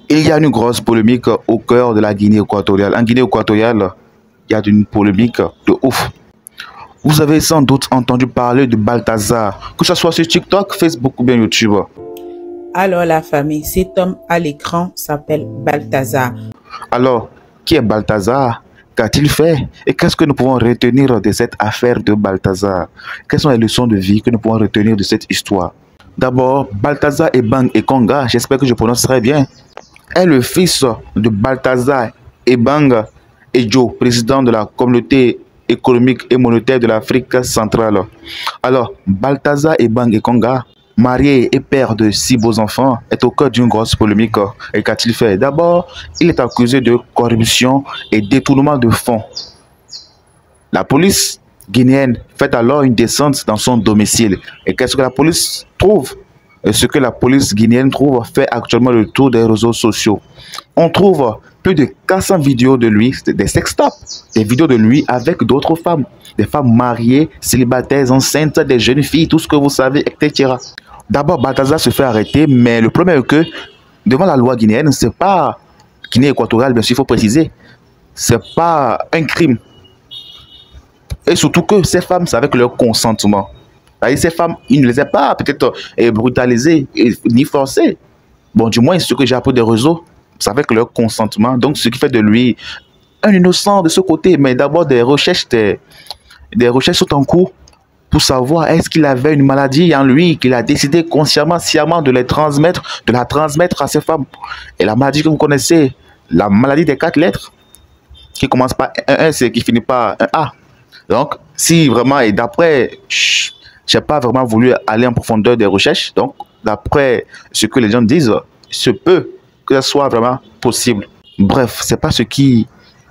Il y a une grosse polémique au cœur de la Guinée équatoriale. En Guinée équatoriale, il y a une polémique de ouf. Vous avez sans doute entendu parler de Balthazar, que ce soit sur TikTok, Facebook ou bien YouTube. Alors la famille, cet homme à l'écran s'appelle Balthazar. Alors, qui est Balthazar? Qu'a-t-il fait? Et qu'est-ce que nous pouvons retenir de cette affaire de Balthazar? Quelles sont les leçons de vie que nous pouvons retenir de cette histoire? D'abord, Balthazar Ebang Ekonga, j'espère que je prononce très bien, est le fils de Balthazar Ebang Ejo, président de la communauté économique et monétaire de l'Afrique centrale. Alors, Balthazar Ebang Ekonga, marié et père de 6 beaux enfants, est au cœur d'une grosse polémique. Et qu'a-t-il fait? D'abord, il est accusé de corruption et détournement de fonds. La police guinéenne fait alors une descente dans son domicile. Et qu'est-ce que la police trouve? Et ce que la police guinéenne trouve fait actuellement le tour des réseaux sociaux. On trouve plus de 400 vidéos de lui, des sextapes, des vidéos de lui avec d'autres femmes, des femmes mariées, célibataires, enceintes, des jeunes filles, tout ce que vous savez, etc. D'abord, Balthazar se fait arrêter, mais le problème est que devant la loi guinéenne, c'est pas Guinée équatoriale, bien sûr, il faut préciser, c'est pas un crime. Et surtout que ces femmes, c'est avec leur consentement. Ces femmes, ils ne les ont pas peut-être brutalisées ni forcées. Bon, du moins, ce que j'ai appris des réseaux, c'est avec leur consentement. Donc, ce qui fait de lui un innocent de ce côté. Mais d'abord, des recherches sont en cours pour savoir est-ce qu'il avait une maladie en lui, qu'il a décidé consciemment, sciemment de la transmettre à ces femmes. Et la maladie que vous connaissez, la maladie des 4 lettres, qui commence par un C, qui finit par un A. Donc, si vraiment, et d'après, je n'ai pas vraiment voulu aller en profondeur des recherches. Donc, d'après ce que les gens disent, se peut que ce soit vraiment possible. Bref, ce n'est pas ce qui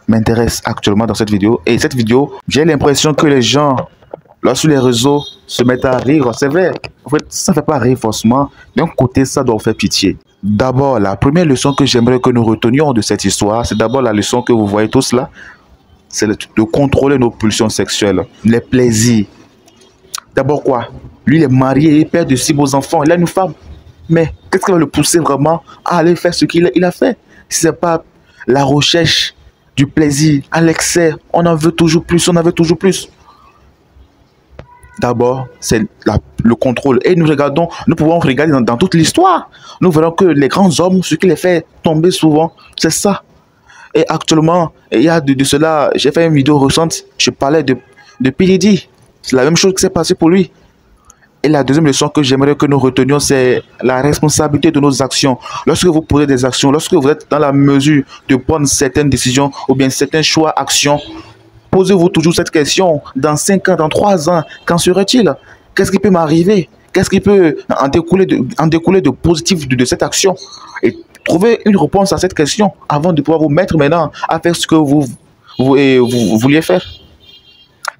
m'intéresse actuellement dans cette vidéo. Et cette vidéo, j'ai l'impression que les gens, là sur les réseaux, se mettent à rire. C'est vrai, en fait, ça ne fait pas rire forcément. D'un côté, ça doit faire pitié. D'abord, la première leçon que j'aimerais que nous retenions de cette histoire, c'est d'abord la leçon que vous voyez tous là. C'est de contrôler nos pulsions sexuelles, les plaisirs. D'abord quoi? Lui, il est marié et père de 6 beaux enfants. Il a une femme. Mais qu'est-ce qui va le pousser vraiment à aller faire ce qu'il a fait? Si ce n'est pas la recherche du plaisir, à l'excès, on en veut toujours plus, on en veut toujours plus. D'abord, c'est le contrôle. Et nous pouvons regarder dans toute l'histoire. Nous verrons que les grands hommes, ce qui les fait tomber souvent, c'est ça. Et actuellement, il y a de cela, j'ai fait une vidéo récente, je parlais de P. Diddy. C'est la même chose qui s'est passée pour lui. Et la deuxième leçon que j'aimerais que nous retenions, c'est la responsabilité de nos actions. Lorsque vous posez des actions, lorsque vous êtes dans la mesure de prendre certaines décisions ou bien certains choix, actions, posez-vous toujours cette question. Dans 5 ans, dans 3 ans, qu'en serait-il? Qu'est-ce qui peut m'arriver? Qu'est-ce qui peut en découler de positif de cette action? Et trouvez une réponse à cette question avant de pouvoir vous mettre maintenant à faire ce que vous vouliez faire.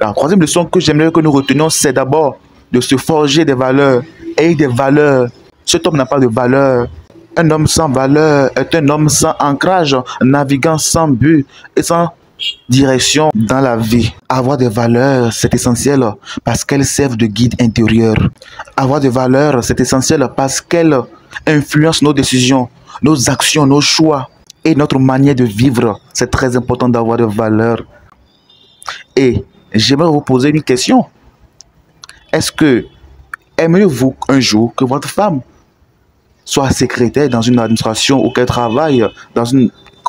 La troisième leçon que j'aimerais que nous retenions, c'est d'abord de se forger des valeurs. Et des valeurs. Cet homme n'a pas de valeur. Un homme sans valeur est un homme sans ancrage, naviguant sans but et sans direction dans la vie. Avoir des valeurs, c'est essentiel parce qu'elles servent de guide intérieur. Avoir des valeurs, c'est essentiel parce qu'elles influencent nos décisions, nos actions, nos choix et notre manière de vivre. C'est très important d'avoir des valeurs. Et j'aimerais vous poser une question. Est-ce que aimeriez-vous un jour que votre femme soit secrétaire dans une administration ou qu'elle travaille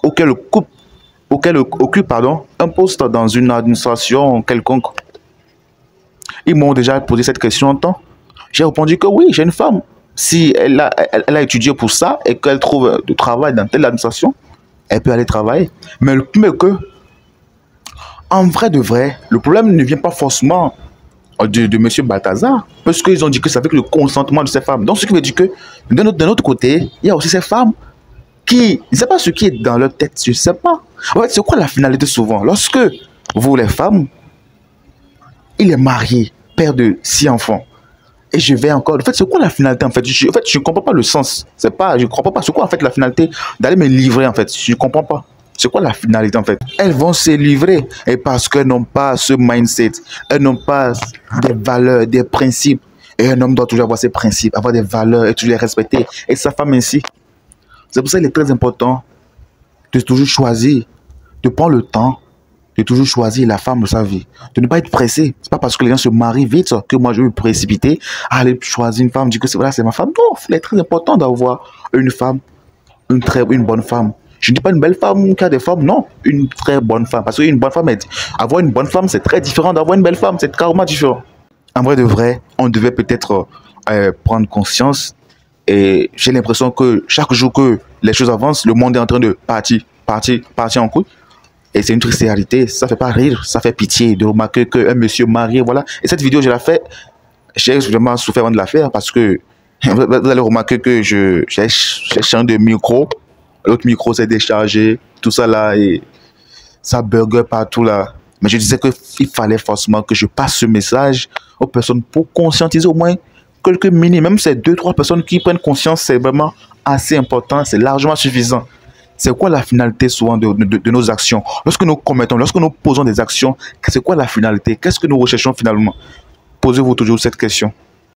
ou qu'elle occupe un poste dans une administration quelconque? Ils m'ont déjà posé cette question en temps. J'ai répondu que oui, j'ai une femme. Si elle a étudié pour ça et qu'elle trouve du travail dans telle administration, elle peut aller travailler. Mais que, en vrai de vrai, le problème ne vient pas forcément de M. Balthazar, parce qu'ils ont dit que c'est avec le consentement de ces femmes. Donc, ce qui veut dire que, d'un autre côté, il y a aussi ces femmes qui, je ne sais pas ce qui est dans leur tête, je ne sais pas. En fait, c'est quoi la finalité souvent? Lorsque vous, les femmes, il est marié, père de 6 enfants, et je vais encore... En fait, c'est quoi la finalité en fait? Je ne comprends pas le sens. Je ne comprends pas. C'est quoi en fait la finalité d'aller me livrer en fait? Je ne comprends pas. C'est quoi la finalité en fait? Elles vont se livrer et parce qu'elles n'ont pas ce mindset, elles n'ont pas des valeurs, des principes. Et un homme doit toujours avoir ses principes, avoir des valeurs et toujours les respecter. Et sa femme ainsi. C'est pour ça qu'il est très important de toujours choisir, de prendre le temps, de toujours choisir la femme de sa vie. De ne pas être pressé. C'est pas parce que les gens se marient vite que moi je vais me précipiter à aller choisir une femme, dire que voilà, c'est ma femme. Non, il est très important d'avoir une femme, une bonne femme. Je ne dis pas une belle femme qui a des femmes, non, une très bonne femme. Parce qu'une bonne femme, avoir une bonne femme, c'est très différent d'avoir une belle femme, c'est carrément différent. En vrai de vrai, on devait peut-être prendre conscience. Et j'ai l'impression que chaque jour que les choses avancent, le monde est en train de partir en couille. Et c'est une triste réalité, ça fait pas rire, ça fait pitié de remarquer qu'un monsieur marié, voilà. Et cette vidéo, je l'ai fait, j'ai vraiment souffert avant de la faire parce que vous allez remarquer que j'ai changé de micro, l'autre micro s'est déchargé, tout ça là, et ça burger partout là. Mais je disais qu'il fallait forcément que je passe ce message aux personnes pour conscientiser au moins quelques minutes, même ces 2-3 personnes qui prennent conscience, c'est vraiment assez important, c'est largement suffisant. C'est quoi la finalité souvent de nos actions? Lorsque nous commettons, lorsque nous posons des actions, c'est quoi la finalité? Qu'est-ce que nous recherchons finalement? Posez-vous toujours cette question.